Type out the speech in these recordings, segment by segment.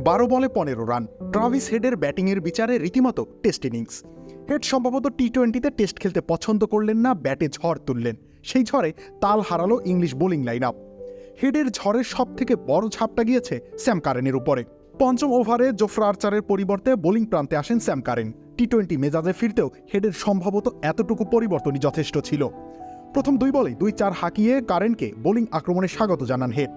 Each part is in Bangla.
12 বলে 15 রান। ট্রাভিস হেডের ব্যাটিংয়ের বিচারে রীতিমতো টেস্ট ইনিংস। হেড সম্ভবত টি-20তে টেস্ট খেলতে পছন্দ করলেন না, ব্যাটে ঝড় তুললেন। সেই ঝড়ে তাল হারালো ইংলিশ বোলিং লাইন আপ। হেডের ঝড়ের সবথেকে বড় ঝাপটা গিয়েছে স্যাম কারেনের উপরে। পঞ্চম ওভারে জোফরা আর্চারের পরিবর্তে বোলিং প্রান্তে আসেন স্যাম কারেন। টি-20 মেজাজে ফিরতেও হেডের সম্ভবত এতটুকু পরিবর্তনই যথেষ্ট ছিল। প্রথম 2 বলে 2-4 হাঁকিয়ে কারেনকে বোলিং আক্রমণে স্বাগত জানান হেড।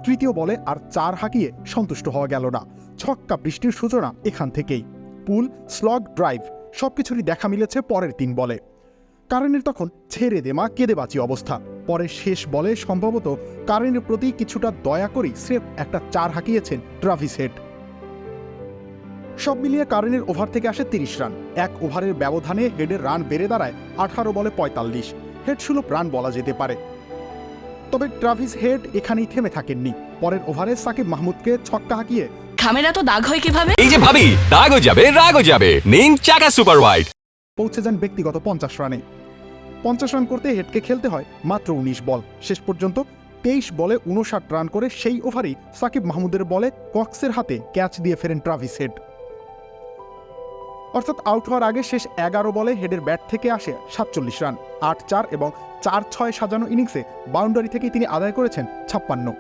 তৃতীয় বলে আর 4 হাঁকিয়ে সন্তুষ্ট হওয়া গেল না। ছক্কা বৃষ্টির সূচনা এখান থেকেই। পুল, স্লগ, ড্রাইভ সবকিছুরই দেখা মিলেছে পরের 3 বলে। কারেনের তখন ছেড়ে দেমা কেঁদে বাঁচি অবস্থা। পরের শেষ বলে সম্ভবত কারেনের প্রতি কিছুটা দয়া করেই স্রেফ একটা 4 হাঁকিয়েছেন ট্রাভিস হেড। সব মিলিয়ে কারেনের ওভার থেকে আসে 30 রান। 1 ওভারের ব্যবধানে হেডের রান বেড়ে দাঁড়ায় 18 বলে 45। হেড সুলভ রান বলা যেতে পারে। তবে ট্রাভিস হেড এখানেই থেমে থাকেননি। পরের ওভারে সাকিব মাহমুদকে ছক্কা হাঁকিয়ে খামের এত দাগ হয় কিভাবে? এই যে ভাবি, দাগও যাবে রাগও যাবে, নিন চাকা সুপার হোয়াইট। পৌঁছে যান ব্যক্তিগত 50 রানে। 50 রান করতে হেডকে খেলতে হয় মাত্র 19 বল। শেষ পর্যন্ত 23 বলে 59 রান করে সেই ওভারেই সাকিব মাহমুদের বলে কক্সের হাতে ক্যাচ দিয়ে ফেরেন ট্রাভিস হেড। অর্থাৎ আউট হওয়ার আগে শেষ 11 বলে হেডের ব্যাট থেকে আসে 47 রান। 8-4 এবং 4-6 সাজানো ইনিংসে বাউন্ডারি থেকেই তিনি আদায় করেছেন 56।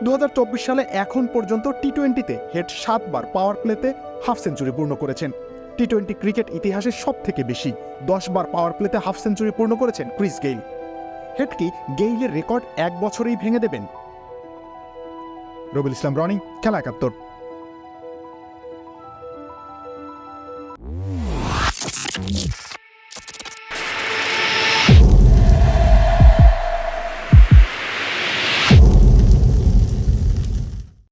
2024 সালে এখন পর্যন্ত টি-20তে হেড 7 বার পাওয়ার প্লেতে হাফ সেঞ্চুরি পূর্ণ করেছেন। টি-20 ক্রিকেট ইতিহাসে সব থেকে বেশি 10 বার পাওয়ার প্লেতে হাফ সেঞ্চুরি পূর্ণ করেছেন ক্রিস গেইল। হেড কি গেইলের রেকর্ড 1 বছরেই ভেঙে দেবেন? রবিউল ইসলাম রনি, খেলা 71।